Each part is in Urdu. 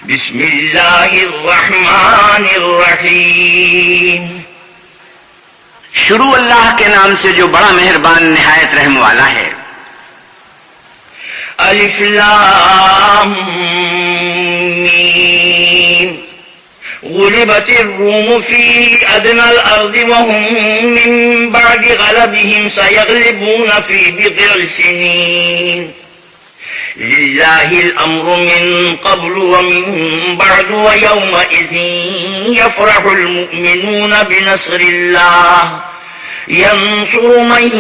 بسم اللہ الرحمن الرحیم. شروع اللہ کے نام سے جو بڑا مہربان نہایت رحم والا ہے. الف لام میم. غلبت الروم في أدنى الأرض وهم من بعد غلبهم سيغلبون في بضع سنين. لله الأمر من قبل ومن بعد ويومئذ يفرح المؤمنون بنصر الله ينصر من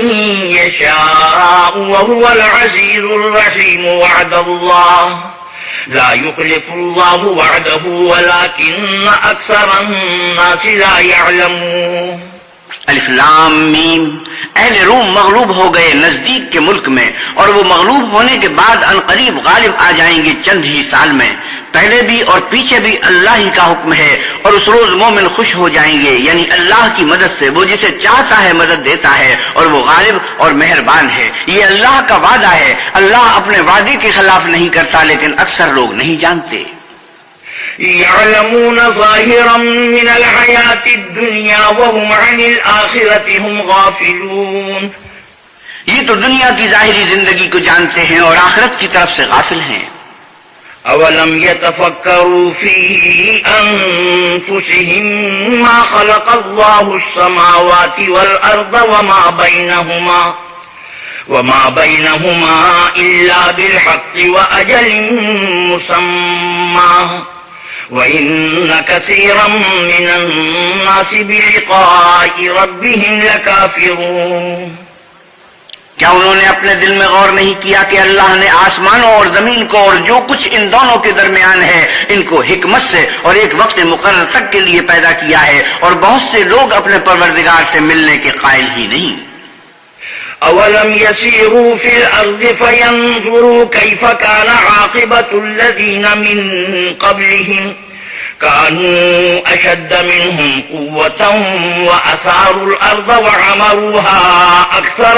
يشاء وهو العزيز الرحيم. وعد الله لا يخلف الله وعده ولكن أكثر الناس لا يعلمون. الف لام میم. اہل روم مغلوب ہو گئے نزدیک کے ملک میں، اور وہ مغلوب ہونے کے بعد عنقریب غالب آ جائیں گے چند ہی سال میں. پہلے بھی اور پیچھے بھی اللہ ہی کا حکم ہے، اور اس روز مومن خوش ہو جائیں گے، یعنی اللہ کی مدد سے. وہ جسے چاہتا ہے مدد دیتا ہے، اور وہ غالب اور مہربان ہے. یہ اللہ کا وعدہ ہے. اللہ اپنے وعدے کے خلاف نہیں کرتا، لیکن اکثر لوگ نہیں جانتے. يعلمون ظاهرا من الحياة الدنيا وهم عن الآخرة هم غافلون. یہ تو دنیا کی ظاہری زندگی کو جانتے ہیں اور آخرت کی طرف سے غافل ہیں. اولم يتفكروا في انفسهم ما خلق الله السماوات والارض وما بينهما الا بالحق واجل مسمى وان كثيرا من الناس بلقاء ربهم لكافرون. کیا انہوں نے اپنے دل میں غور نہیں کیا کہ اللہ نے آسمانوں اور زمین کو اور جو کچھ ان دونوں کے درمیان ہے ان کو حکمت سے اور ایک وقت مقرر تک کے لیے پیدا کیا ہے، اور بہت سے لوگ اپنے پروردگار سے ملنے کے قائل ہی نہیں. اولم يسيروا في الارض فينظروا كيف كان عاقبة الذين من قبلهم كانوا أشد منهم قوة وأثاروا الأرض وعمروها أكثر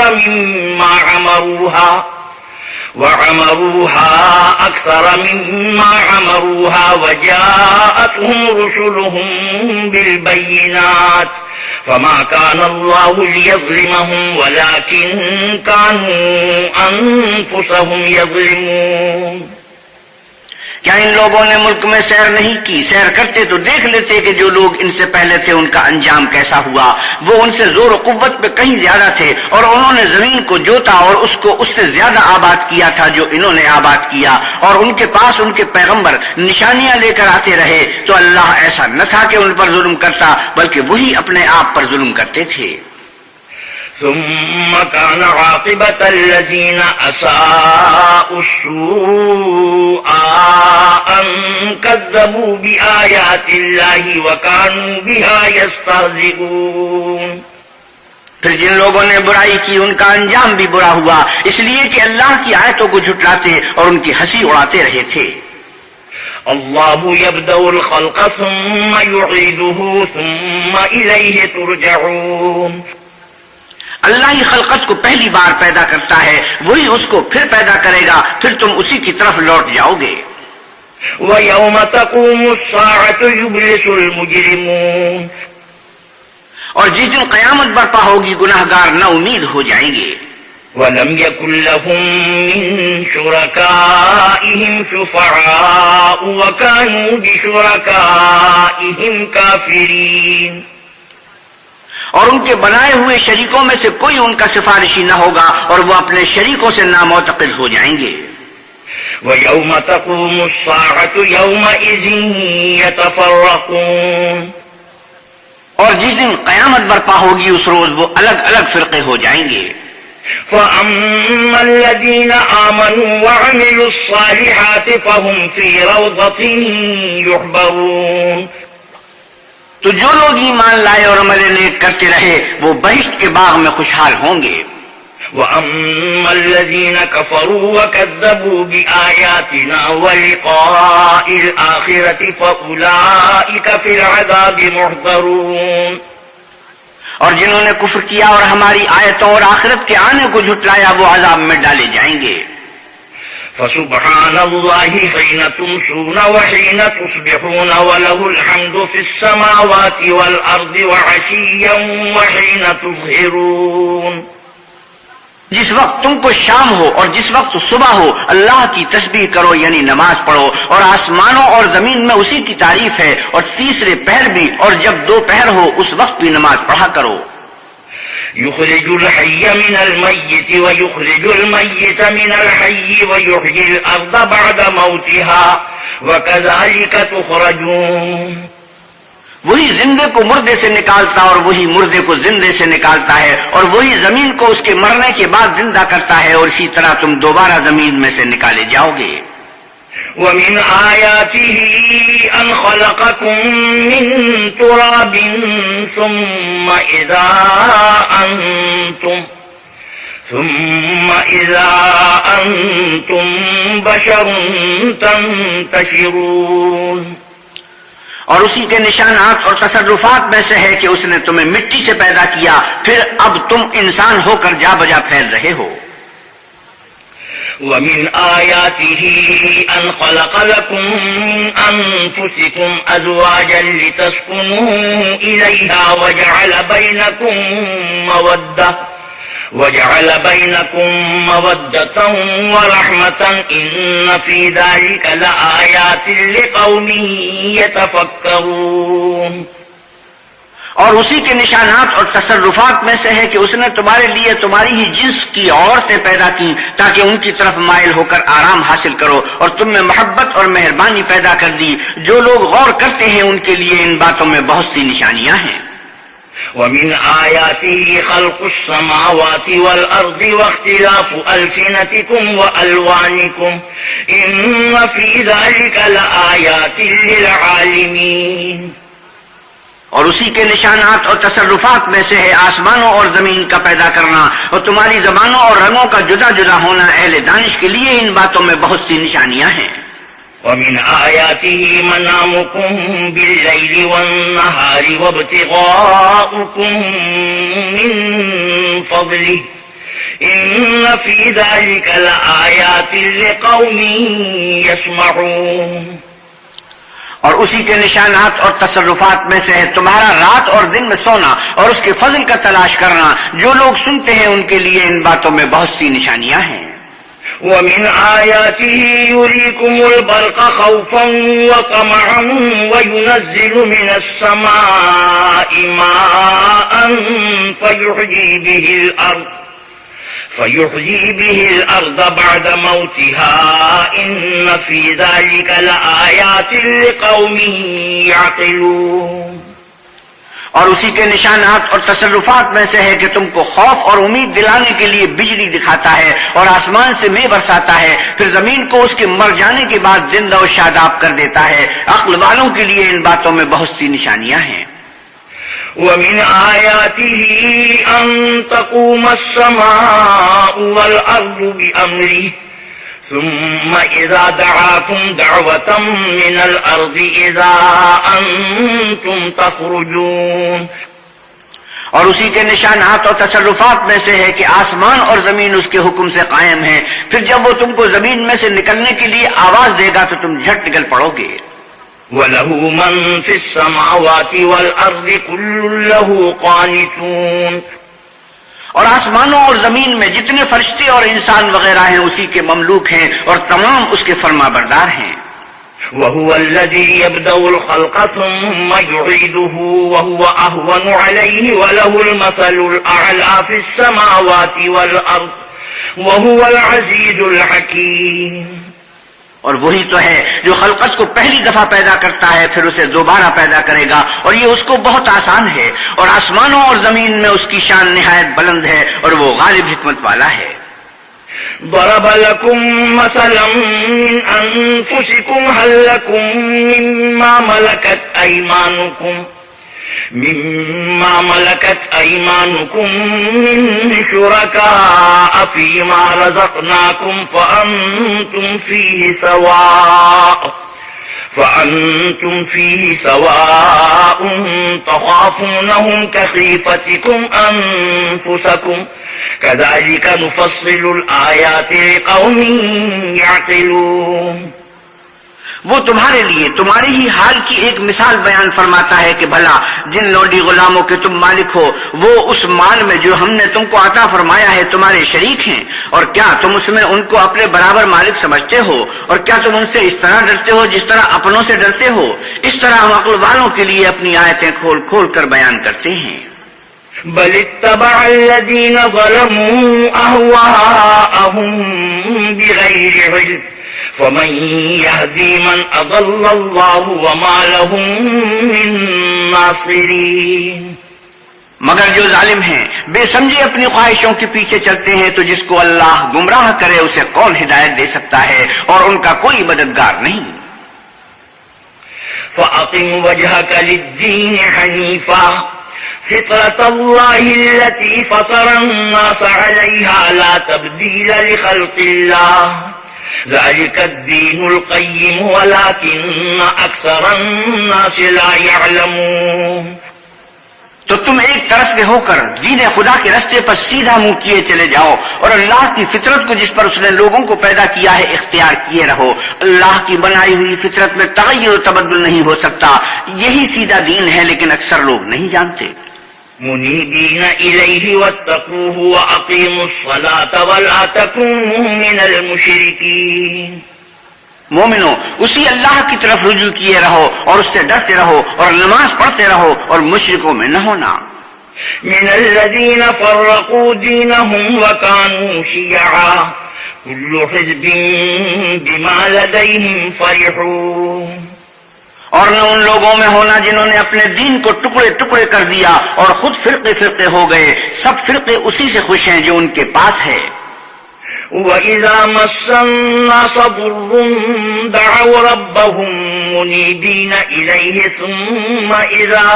مما عمروها وجاءتهم رسلهم بالبينات فما كان الله ليظلمهم ولكن كانوا أنفسهم يظلمون. کیا ان لوگوں نے ملک میں سیر نہیں کی؟ سیر کرتے تو دیکھ لیتے کہ جو لوگ ان سے پہلے تھے ان کا انجام کیسا ہوا. وہ ان سے زور و قوت پہ کہیں زیادہ تھے، اور انہوں نے زمین کو جوتا اور اس کو اس سے زیادہ آباد کیا تھا جو انہوں نے آباد کیا، اور ان کے پاس ان کے پیغمبر نشانیاں لے کر آتے رہے. تو اللہ ایسا نہ تھا کہ ان پر ظلم کرتا، بلکہ وہی اپنے آپ پر ظلم کرتے تھے. ثم كان عاقبة الذين أساءوا السوء أن كذبوا بآيات الله وكانوا بها يستهزئون. پھر جن لوگوں نے برائی کی ان کا انجام بھی برا ہوا، اس لیے کہ اللہ کی آیتوں کو جھٹلاتے اور ان کی ہنسی اڑاتے رہے تھے. الله يبدأ الخلق ثم يعيده ثم إليه ترجعون. اللہ ہی خلقت کو پہلی بار پیدا کرتا ہے، وہی اس کو پھر پیدا کرے گا، پھر تم اسی کی طرف لوٹ جاؤ گے. وَيَوْمَ تَقُومُ السَّاعَةُ يُبْلِسُ الْمُجْرِمُونَ. اور جس دن قیامت برپا ہوگی گناہگار نا امید ہو جائیں گے. وَلَمْ يَكُنْ لَهُم مِّن شُرَكَائِهِمْ شُفَعَاءُ وَكَانُوا بِشُرَكَائِهِمْ كَافِرِينَ. اور ان کے بنائے ہوئے شریکوں میں سے کوئی ان کا سفارشی نہ ہوگا، اور وہ اپنے شریکوں سے نامعتقد ہو جائیں گے. وَيَوْمَ تَقُومُ السَّاعَةُ يَوْمَئِذٍ يَتَفَرَّقُونَ. اور جس دن قیامت برپا ہوگی اس روز وہ الگ الگ فرقے ہو جائیں گے. فَأَمَّا الَّذِينَ آمَنُوا وَعَمِلُوا الصَّالِحَاتِ فَهُمْ فِي رَوْضَةٍ يُحْبَرُونَ. تو جو لوگ ایمان لائے اور عمل نیک کرتے رہے وہ بہشت کے باغ میں خوشحال ہوں گے. وَأَمَّا الَّذِينَ كَفَرُوا وَكَذَّبُوا بِآيَاتِنَا وَلِقَاءِ الْآخِرَةِ فَأُولَئِكَ فِي الْعَذَابِ مُحْضَرُونَ. اور جنہوں نے کفر کیا اور ہماری آیتوں اور آخرت کے آنے کو جھٹلایا وہ عذاب میں ڈالے جائیں گے. فسبحان الله حين تمسون وحين تصبحون وله الحمد في السماوات والأرض وعشيا وحين تظهرون. جس وقت تم کو شام ہو اور جس وقت صبح ہو اللہ کی تسبیح کرو یعنی نماز پڑھو، اور آسمانوں اور زمین میں اسی کی تعریف ہے، اور تیسرے پہر بھی، اور جب دوپہر ہو اس وقت بھی نماز پڑھا کرو. يخرج الحي من الميت ويخرج الميت من الحي ويحيي الأرض بعد موتها وكذلك تخرجون. وہی زندے کو مردے سے نکالتا اور وہی مردے کو زندے سے نکالتا ہے، اور وہی زمین کو اس کے مرنے کے بعد زندہ کرتا ہے، اور اسی طرح تم دوبارہ زمین میں سے نکالے جاؤ گے. ومن آياته أن خلقكم من تراب ثم إذا أنتم بشر تنتشرون. اور اسی کے نشانات اور تصرفات میں سے ہے کہ اس نے تمہیں مٹی سے پیدا کیا، پھر اب تم انسان ہو کر جا بجا پھیل رہے ہو. ومن آياته أن خلق لكم من أنفسكم أزواجا لتسكنوا إليها وجعل بينكم مودة ورحمة إن في ذلك لآيات لقوم يتفكرون. اور اسی کے نشانات اور تصرفات میں سے ہے کہ اس نے تمہارے لیے تمہاری ہی جنس کی عورتیں پیدا کی تاکہ ان کی طرف مائل ہو کر آرام حاصل کرو، اور تم میں محبت اور مہربانی پیدا کر دی. جو لوگ غور کرتے ہیں ان کے لیے ان باتوں میں بہت سی نشانیاں ہیں. ومن آياته خلق السماوات والأرض واختلاف ألسنتكم وألوانكم إن في ذلك لآيات للعالمين. اور اسی کے نشانات اور تصرفات میں سے ہے آسمانوں اور زمین کا پیدا کرنا اور تمہاری زبانوں اور رنگوں کا جدا جدا ہونا. اہل دانش کے لیے ان باتوں میں بہت سی نشانیاں ہیں. ومن آياته منامكم بالليل والنهار وابتغاؤكم من فضله إن في ذلك لآيات لقوم يسمعون. اور اسی کے نشانات اور تصرفات میں سے ہے تمہارا رات اور دن میں سونا اور اس کے فضل کا تلاش کرنا. جو لوگ سنتے ہیں ان کے لیے ان باتوں میں بہت سی نشانیاں ہیں. ومن آياته يريكم البرق خوفا وطمعا وينزل من السماء ماء فيحيي به الأرض بعد موتها إن في ذلك لآيات لقوم يعقلون. اور اسی کے نشانات اور تصرفات میں سے ہے کہ تم کو خوف اور امید دلانے کے لیے بجلی دکھاتا ہے اور آسمان سے مے برساتا ہے، پھر زمین کو اس کے مر جانے کے بعد زندہ و شاداب کر دیتا ہے. عقل والوں کے لیے ان باتوں میں بہت سی نشانیاں ہیں. ومن آياته أن تقوم السماء والأرض بأمره ثم إذا دعاكم دعوة من الأرض إذا أنتم تخرجون. اور اسی کے نشانات اور تصرفات میں سے ہے کہ آسمان اور زمین اس کے حکم سے قائم ہیں، پھر جب وہ تم کو زمین میں سے نکلنے کے لیے آواز دے گا تو تم جھٹ نکل پڑو گے. وَلَهُ مَن فِي السَّمَاوَاتِ وَالْأَرْضِ كُلٌّ لَهُ قَانِتُونَ. اور آسمانوں اور زمین میں جتنے فرشتے اور انسان وغیرہ ہیں اسی کے مملوک ہیں اور تمام اس کے فرما بردار ہیں. وَهُوَ الَّذِي يَبْدَأُ الْخَلْقَ ثُمَّ يُعِيدُهُ وَهُوَ أَهْوَنُ عَلَيْهِ وَلَهُ الْمَثَلُ الْأَعْلَى فِي السَّمَاوَاتِ وَالْأَرْضِ وَهُوَ الْعَزِيزُ الْحَكِيمُ. اور وہی تو ہے جو خلقت کو پہلی دفعہ پیدا کرتا ہے پھر اسے دوبارہ پیدا کرے گا، اور یہ اس کو بہت آسان ہے. اور آسمانوں اور زمین میں اس کی شان نہایت بلند ہے اور وہ غالب حکمت والا ہے. ضرب لكم مثلا من أنفسكم هل لكم مما ملكت أيمانكم من شركاء فيما رزقناكم فأنتم فيه سواء تخافونهم كخيفتكم أنفسكم كذلك نفصل الآيات لقوم يعقلون. وہ تمہارے لیے تمہارے ہی حال کی ایک مثال بیان فرماتا ہے کہ بھلا جن لونڈی غلاموں کے تم مالک ہو وہ اس مال میں جو ہم نے تم کو عطا فرمایا ہے تمہارے شریک ہیں، اور کیا تم اس میں ان کو اپنے برابر مالک سمجھتے ہو؟ اور کیا تم ان سے اس طرح ڈرتے ہو جس طرح اپنوں سے ڈرتے ہو؟ اس طرح ہم عقل والوں کے لیے اپنی آیتیں کھول کھول کر بیان کرتے ہیں. بل اتبع الذين ظلموا أهواءهم بغير علم فمن يهدي من أضل الله وما لهم من ناصرين. مگر جو ظالم ہیں بے سمجھے اپنی خواہشوں کے پیچھے چلتے ہیں تو جس کو اللہ گمراہ کرے اسے کون ہدایت دے سکتا ہے، اور ان کا کوئی مددگار نہیں. فأقم وجهك للدين حنيفا فطرة الله التي فطر الناس عليها لا تبديل لخلق الله ذلك الدين القيم ولكن أكثر الناس لا يعلمون. تو تم ایک طرف کے ہو کر دین خدا کے رستے پر سیدھا منہ کیے چلے جاؤ، اور اللہ کی فطرت کو جس پر اس نے لوگوں کو پیدا کیا ہے اختیار کیے رہو. اللہ کی بنائی ہوئی فطرت میں تغیر و تبدل نہیں ہو سکتا. یہی سیدھا دین ہے، لیکن اکثر لوگ نہیں جانتے. منیبین الیہ واتقوہ واقیموا الصلاة ولا تکونوا من المشرکین. مومنو اسی اللہ کی طرف رجوع کیے رہو اور اس سے ڈرتے رہو اور نماز پڑھتے رہو اور مشرکوں میں نہ ہونا. من الذین فرقوا دینہم وکانوا شیعا کل حزب بما لدیہم فرحون. اور نہ ان لوگوں میں ہونا جنہوں نے اپنے دین کو ٹکڑے ٹکڑے کر دیا اور خود فرقے فرقے ہو گئے. سب فرقے اسی سے خوش ہیں جو ان کے پاس ہے. وَإِذَا مَسَّ النَّاسَ ضُرٌّ دَعَوْا رَبَّهُم مُنِيبِينَ إِلَيْهِ ثُمَّ إِذَا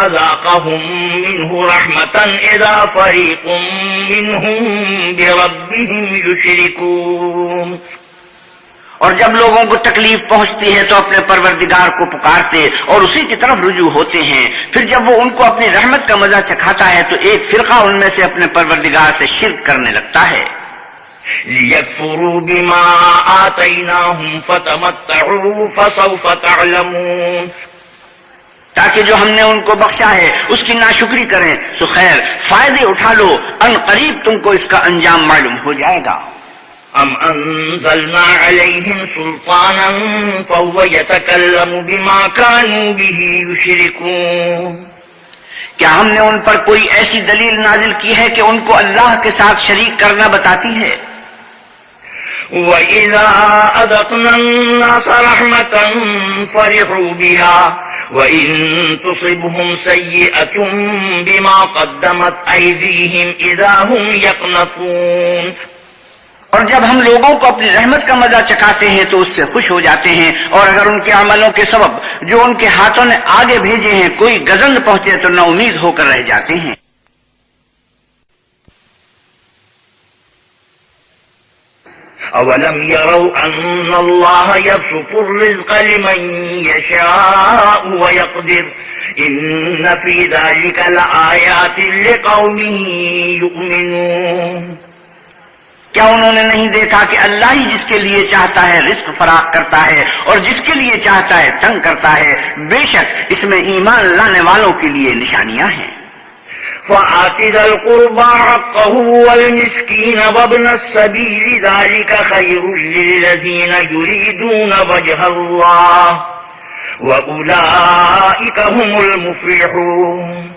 أَذَاقَهُم مِّنْهُ رَحْمَةً إِذَا فَرِيقٌ مِّنْهُم بِرَبِّهِمْ يُشْرِكُونَ. اور جب لوگوں کو تکلیف پہنچتی ہے تو اپنے پروردگار کو پکارتے اور اسی کی طرف رجوع ہوتے ہیں. پھر جب وہ ان کو اپنی رحمت کا مزہ چکھاتا ہے تو ایک فرقہ ان میں سے اپنے پروردگار سے شرک کرنے لگتا ہے. لِيَكْفُرُوا بِمَا آتَيْنَاهُمْ فَتَمَتَّعُوا فَسَوْفَ تَعْلَمُونَ. تاکہ جو ہم نے ان کو بخشا ہے اس کی ناشکری کریں تو خیر فائدے اٹھا لو، ان قریب تم کو اس کا انجام معلوم ہو جائے گا. ام انزلنا علیہم سلطانا فهو يتکلم بما كانوا به يشركون. کیا ہم نے ان پر کوئی ایسی دلیل نازل کی ہے کہ ان کو اللہ کے ساتھ شریک کرنا بتاتی ہے؟ وَإِذَا أَذَقْنَا النَّاسَ رَحْمَةً فَرِحُوا بِهَا وَإِن تُصِبْهُمْ سَيِّئَةٌ بِمَا قَدَّمَتْ أَيْدِيهِمْ إِذَا هُمْ يَقْنَطُونَ. اور جب ہم لوگوں کو اپنی رحمت کا مزہ چکھاتے ہیں تو اس سے خوش ہو جاتے ہیں، اور اگر ان کے عملوں کے سبب جو ان کے ہاتھوں نے آگے بھیجے ہیں کوئی گزند پہنچے تو نا امید ہو کر رہ جاتے ہیں. اولم يروا ان الله يبسط الرزق لمن يشاء ويقدر ان في ذلك لآيات لقوم يؤمنون. کیا انہوں نے نہیں دیکھا کہ اللہ ہی جس کے لیے چاہتا ہے رزق فراخ کرتا ہے اور جس کے لیے چاہتا ہے تنگ کرتا ہے؟ بے شک اس میں ایمان لانے والوں کے لیے نشانیاں ہیں. فآت ذا القربى حقه والمسكين وابن السبيل ذلك خير للذين يريدون وجه الله وأولئك هم المفلحون.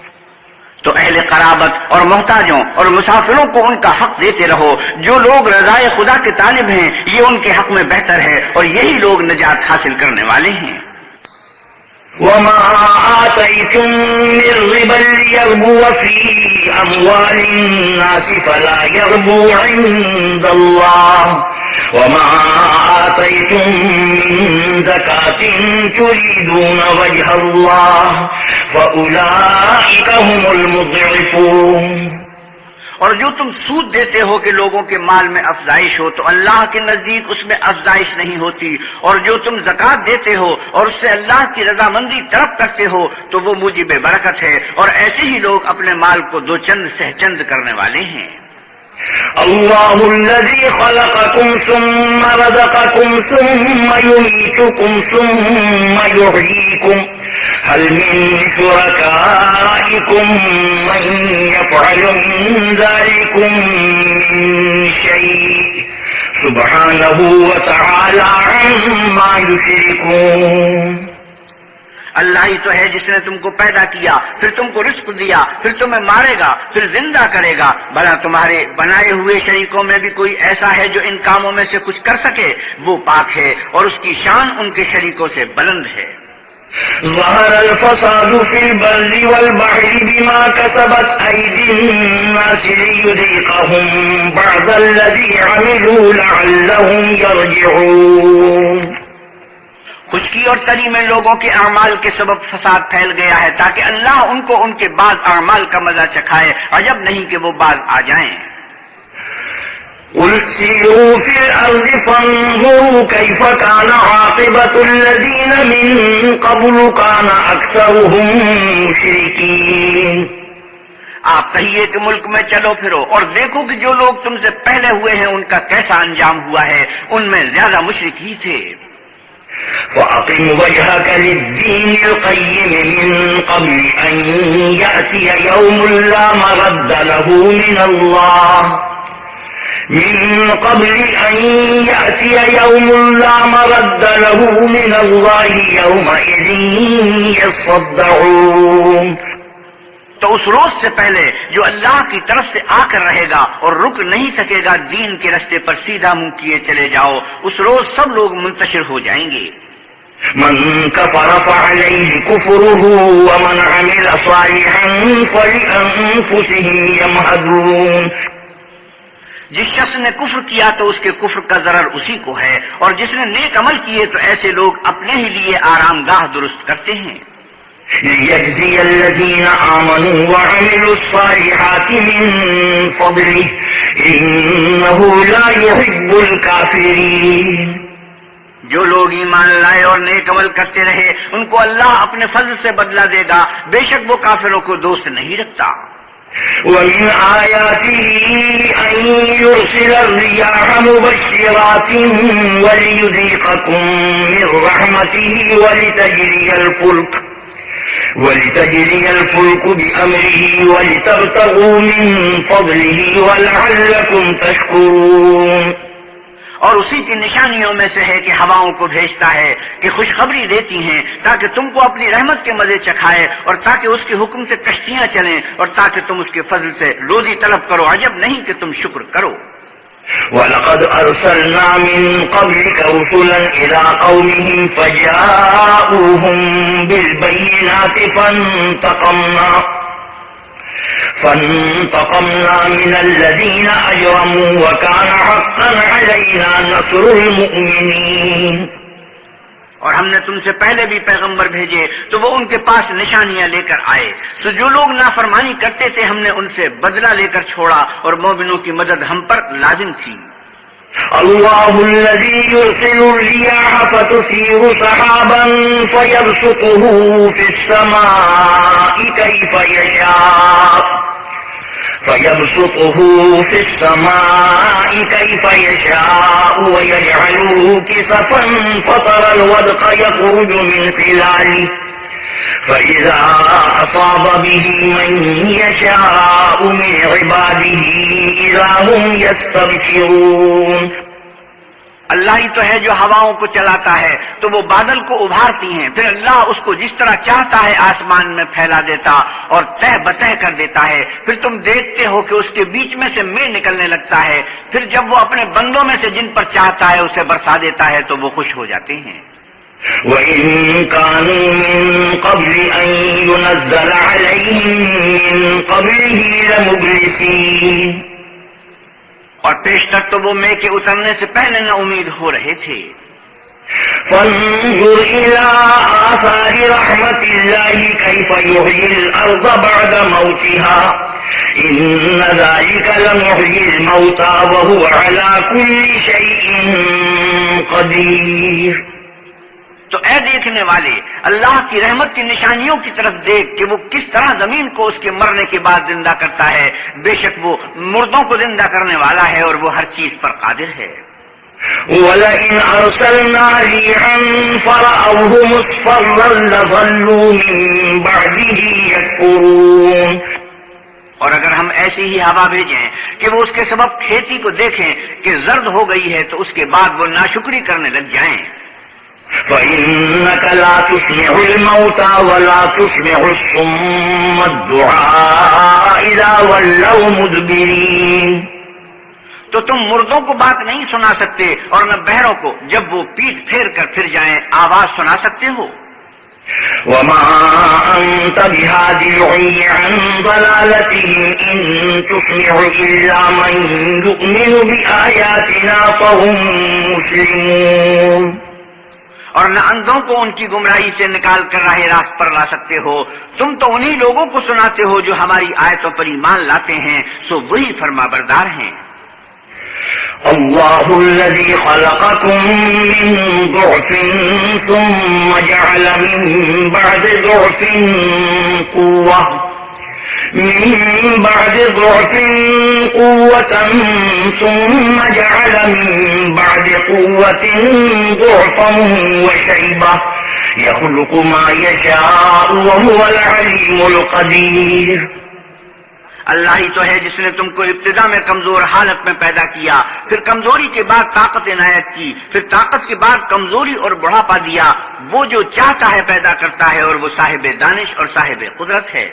تو اہل قرابت اور محتاجوں اور مسافروں کو ان کا حق دیتے رہو. جو لوگ رضائے خدا کے طالب ہیں یہ ان کے حق میں بہتر ہے اور یہی لوگ نجات حاصل کرنے والے ہیں. وما آتيتم من ربا ليربو في أموال الناس فلا يربو عند الله وما آتيتم من زكاة تريدون وجه الله فأولئك هم المضعفون. اور جو تم سود دیتے ہو کہ لوگوں کے مال میں افزائش ہو تو اللہ کے نزدیک اس میں افزائش نہیں ہوتی، اور جو تم زکوٰۃ دیتے ہو اور اس سے اللہ کی رضامندی طلب کرتے ہو تو وہ موجب برکت ہے، اور ایسے ہی لوگ اپنے مال کو دو چند سہ چند کرنے والے ہیں۔ اللہ الذی خلقکم ثم رزقکم ثم یمیتکم ثم یحییکم هل من شرکائکم من یفعل من ذلکم من شیء سبحانہ وتعالی عما یشرکون۔ اللہ ہی تو ہے جس نے تم کو پیدا کیا، پھر تم کو رزق دیا، پھر تمہیں مارے گا، پھر زندہ کرے گا۔ بھلا تمہارے بنائے ہوئے شریکوں میں بھی کوئی ایسا ہے جو ان کاموں میں سے کچھ کر سکے؟ وہ پاک ہے اور اس کی شان ان کے شریکوں سے بلند ہے۔ ظہر الفساد فی البر والبحر بما کسبت ایدی الناس لیذیقہم بعض الذی عملوا لعلہم یرجعون۔ خشکی اور تری میں لوگوں کے اعمال کے سبب فساد پھیل گیا ہے تاکہ اللہ ان کو ان کے بعض اعمال کا مزہ چکھائے، عجب نہیں کہ وہ باز آ جائیں۔ قل سیروا فی الارض فانظروا کیف کان عاقبۃ الذین من قبل کان اکثرهم مشرکین۔ آپ کہیے کہ ملک میں چلو پھرو اور دیکھو کہ جو لوگ تم سے پہلے ہوئے ہیں ان کا کیسا انجام ہوا ہے، ان میں زیادہ مشرک ہی تھے۔ فَأَقِمْ وَجْهَكَ لِلدِّينِ الْقَيِّمِ مِنْ قَبْلِ أَنْ يَأْتِيَ يَوْمٌ لَا مَرَدَّ لَهُ مِنَ اللَّهِ من قبل أن يأتي يوم لا مرد له من الله يومئذ يصدعون۔ تو اس روز سے پہلے جو اللہ کی طرف سے آ کر رہے گا اور رک نہیں سکے گا دین کے رستے پر سیدھا منہ کیے چلے جاؤ، اس روز سب لوگ منتشر ہو جائیں گے۔ من كفر فعليه كفره ومن عمل صالحا فلأنفسهم يمهدون۔ جس شخص نے کفر کیا تو اس کے کفر کا ضرر اسی کو ہے، اور جس نے نیک عمل کیے تو ایسے لوگ اپنے ہی لیے آرام گاہ درست کرتے ہیں۔ لِيَجْزِيَ الَّذِينَ آمَنُوا وَعَمِلُوا الصَّالِحَاتِ مِن فَضْلِهِ إِنَّهُ لَا يُحِبُّ الْكَافِرِينَ۔ جو لوگ ایمان لائے اور نیک عمل کرتے رہے ان کو اللہ اپنے فضل سے بدلہ دے گا، بے شک وہ کافروں کو دوست نہیں رکھتا۔ وَمِنْ آيَاتِهِ أَن يُرْسِلَ الرِّيَاحَ مُبَشِّرَاتٍ وَلِيُذِيقَكُم مِّن رَّحْمَتِهِ وَلِتَجْرِيَ الْفُلْكُ بِأَمْرِهِ وَلِتَبْتَغُوا مِن فَضْلِهِ وَلَعَلَّكُمْ تَشْكُرُونَ۔ اور اسی کی نشانیوں میں سے ہے کہ ہواؤں کو بھیجتا ہے کہ خوشخبری دیتی ہیں تاکہ تم کو اپنی رحمت کے مزے چکھائے، اور تاکہ اس کے حکم سے کشتیاں چلیں، اور تاکہ تم اس کے فضل سے روزی طلب کرو، عجب نہیں کہ تم شکر کرو۔ وَلَقَدْ أَرْسَلْنَا مِن قَبْلِكَ رُسُلًا إِلَىٰ قَوْمِهِمْ فَجَاءُوهُم بِالْبَيِّنَاتِ فَانتَقَمْنَا مِنَ الَّذِينَ أَجْرَمُوا وَكَانَ حَقًّا عَلَيْنَا نَصْرُ الْمُؤْمِنِينَ۔ اور ہم نے تم سے پہلے بھی پیغمبر بھیجے تو وہ ان کے پاس نشانیاں لے کر آئے، سو جو لوگ نافرمانی کرتے تھے ہم نے ان سے بدلہ لے کر چھوڑا، اور مومنوں کی مدد ہم پر لازم تھی۔ اللہ الذی یرسل الرياح فتثیر سحابا فیبسطه فی السماء کیف يشاء ويجعله كسفا فترى الودق يخرج من خلاله فإذا أصاب به من يشاء من عباده إذا هم يستبشرون۔ اللہ ہی تو ہے جو ہواؤں کو چلاتا ہے تو وہ بادل کو ابھارتی ہیں، پھر اللہ اس کو جس طرح چاہتا ہے آسمان میں پھیلا دیتا اور تہ بتہ کر دیتا ہے، پھر تم دیکھتے ہو کہ اس کے بیچ میں سے مے نکلنے لگتا ہے، پھر جب وہ اپنے بندوں میں سے جن پر چاہتا ہے اسے برسا دیتا ہے تو وہ خوش ہو جاتے ہیں۔ وَإِن كَانُوا مِن قَبْلِ أَن يُنَزَّلَ عَلَيْهِم مِّن قَبْلِهِ لَمُبْلِسِينَ۔ اور پیشتر تو وہ مے کے اترنے سے پہلے نہ امید ہو رہے تھے۔ فانظر إلى آثار رحمة الله كيف يحيي الأرض بعد موتها إن ذلك لمحيي الموتى وهو على كل شيء قدير. تو اے دیکھنے والے، اللہ کی رحمت کی نشانیوں کی طرف دیکھ کہ وہ کس طرح زمین کو اس کے مرنے کے بعد زندہ کرتا ہے. بے شک وہ مردوں کو زندہ کرنے والا ہے اور وہ ہر چیز پر قادر ہے. وَلَئِنْ أَرْسَلْنَا رِيحًا فَرَأَوْهُ مُصْفَرًّا لَظَلُّوا مِنْ بَعْدِهِ يَكْفُرُونَ. اور اگر ہم ایسی ہی ہوا بھیجیں کہ وہ اس کے سبب کھیتی کو دیکھیں کہ زرد ہو گئی ہے تو اس کے بعد وہ ناشکری کرنے لگ جائیں. فَإِنَّكَ لَا تُسْمِعُ الْمَوْتَى وَلَا تُسْمِعُ الصُّمَّ الدُّعَاءَ إِذَا وَلَّوْا مُدْبِرِينَ. تو تم مردوں کو بات نہیں سنا سکتے اور نہ بہروں کو جب وہ پیٹھ پھیر کر پھر جائیں آواز سنا سکتے ہو. وَمَا أَنْتَ بِهَادِ الْعُمْيِ عَنْ ضَلَالَتِهِمْ إِن تُسْمِعُ إِلَّا مَن يُؤْمِنُ بِآيَاتِنَا فَهُمْ مُسْلِمُونَ. اور نہ اندھوں کو ان کی گمراہی سے نکال کر راہ راست پر لا سکتے ہو. تم تو انہی لوگوں کو سناتے ہو جو ہماری آیتوں پر ایمان لاتے ہیں، سو وہی فرما بردار ہیں. اللہ الذی خلقکم من ضعف ثم جعل من بعد ضعف قوة ثم جعل من بعد قوة ضعفا وشيبة يخلق ما يشاء وهو العليم القدير. اللہ ہی تو ہے جس نے تم کو ابتدا میں کمزور حالت میں پیدا کیا، پھر کمزوری کے بعد طاقت عنایت کی، پھر طاقت کے بعد کمزوری اور بڑھاپا دیا. وہ جو چاہتا ہے پیدا کرتا ہے اور وہ صاحب دانش اور صاحب قدرت ہے.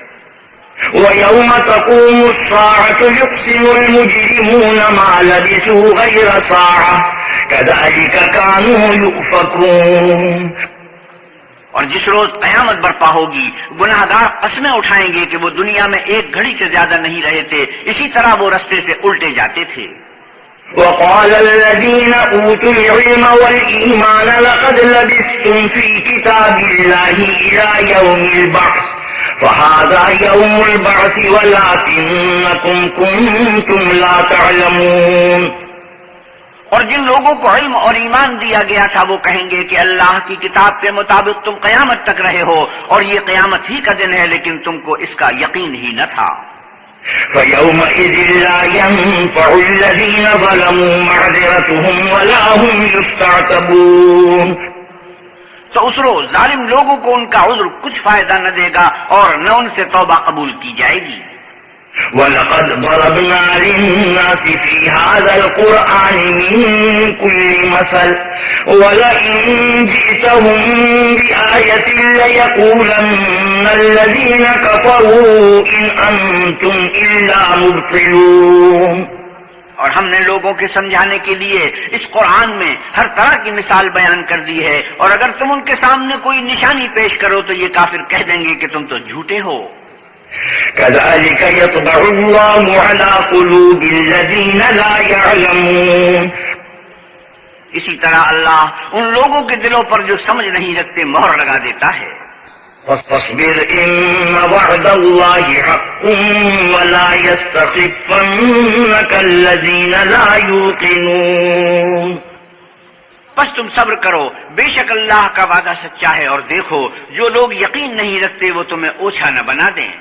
وَيَوْمَ تَقُومُ السَّاعَةُ يُقْسِمُ الْمُجْرِمُونَ مَا لَبِثُوا غَيْرَ سَاعَةٍ كَذَلِكَ كَانُوا يُؤْفَكُونَ. اور جس روز قیامت برپا ہوگی گناہ گار قسمیں اٹھائیں گے کہ وہ دنیا میں ایک گھڑی سے زیادہ نہیں رہے تھے، اسی طرح وہ رستے سے الٹے جاتے تھے. وَقَالَ الَّذِينَ أُوتُوا الْعِلْمَ وَالْإِيمَانَ لَقَدْ لَبِثْتُمْ فِي كِتَابِ اللَّهِ إِلَى يَوْمِ الْبَعْثِ فَهَذَا يَوْمُ الْبَعْثِ وَلَكِنَّكُمْ كُنتُمْ لَا تَعْلَمُونَ. اور جن لوگوں کو علم اور ایمان دیا گیا تھا وہ کہیں گے کہ اللہ کی کتاب کے مطابق تم قیامت تک رہے ہو اور یہ قیامت ہی کا دن ہے، لیکن تم کو اس کا یقین ہی نہ تھا. فَيَوْمَئِذٍ لَا يَنفَعُ الَّذِينَ ظَلَمُوا مَعْذِرَتُهُمْ وَلَا هُمْ يُسْتَعْتَبُونَ. تو اس روز ظالم لوگوں کو ان کا عذر کچھ فائدہ نہ دے گا اور نہ ان سے توبہ قبول کی جائے گی. وَلَقَدْ ضَرَبْنَا لِلنَّاسِ فِي هَذَا الْقُرْآنِ مِنْ كُلِّ مَثَلٍ وَلَئِنْ جِئْتَهُمْ بِآيَةٍ لَيَقُولَنَّ الَّذِينَ كَفَرُوا إِنْ أَنْتُمْ إِلَّا مُبْطِلُونَ. اور ہم نے لوگوں کے سمجھانے کے لیے اس قرآن میں ہر طرح کی مثال بیان کر دی ہے، اور اگر تم ان کے سامنے کوئی نشانی پیش کرو تو یہ کافر کہہ دیں گے کہ تم تو جھوٹے ہو. كَذَلِكَ يَطْبَعُ اللَّهُ عَلَى قُلُوبِ الَّذِينَ لَا يَعْلَمُونَ. اسی طرح اللہ ان لوگوں کے دلوں پر جو سمجھ نہیں رکھتے مہر لگا دیتا ہے. فاصبر إن وعد الله حق ولا يستخفنك الذين لا يوقنون. بس تم صبر کرو، بے شک اللہ کا وعدہ سچا ہے، اور دیکھو جو لوگ یقین نہیں رکھتے وہ تمہیں اوچھا نہ بنا دیں.